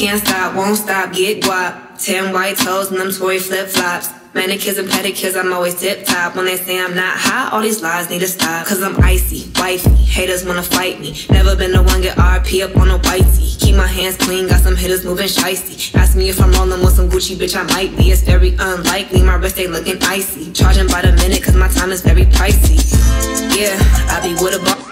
Can't stop, won't stop, get guap. 10 white toes and them Tory flip-flops. Manicures and pedicures, I'm always tip-top. When they say I'm not hot, all these lies need to stop. Cause I'm icy, wifey, haters wanna fight me. Never been the one get RP up on a whitey. Keep my hands clean, got some hitters moving shicey. Ask me if I'm rolling with some Gucci, bitch, I might be. It's very unlikely, my wrist ain't looking icy. Charging by the minute cause my time is very pricey. Yeah, I be with a bar.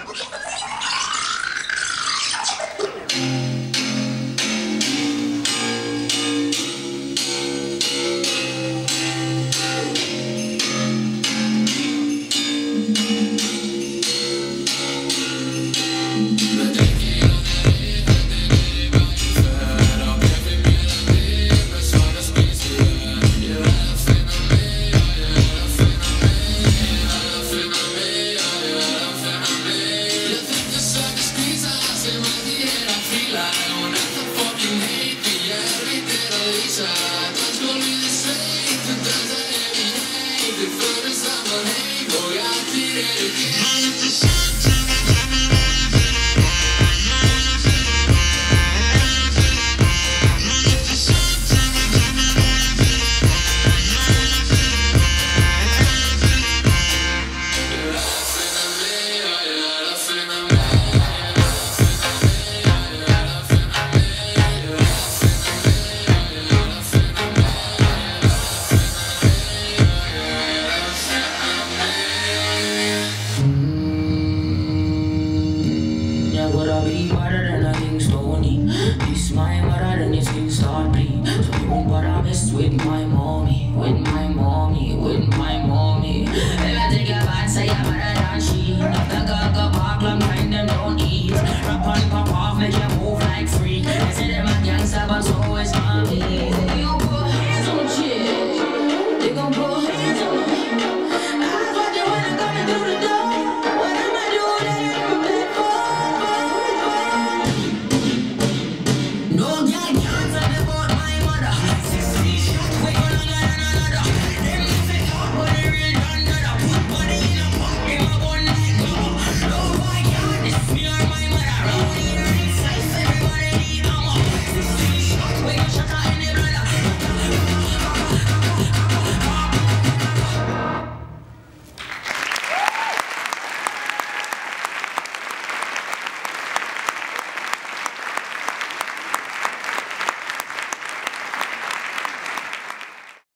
Voy a tirar el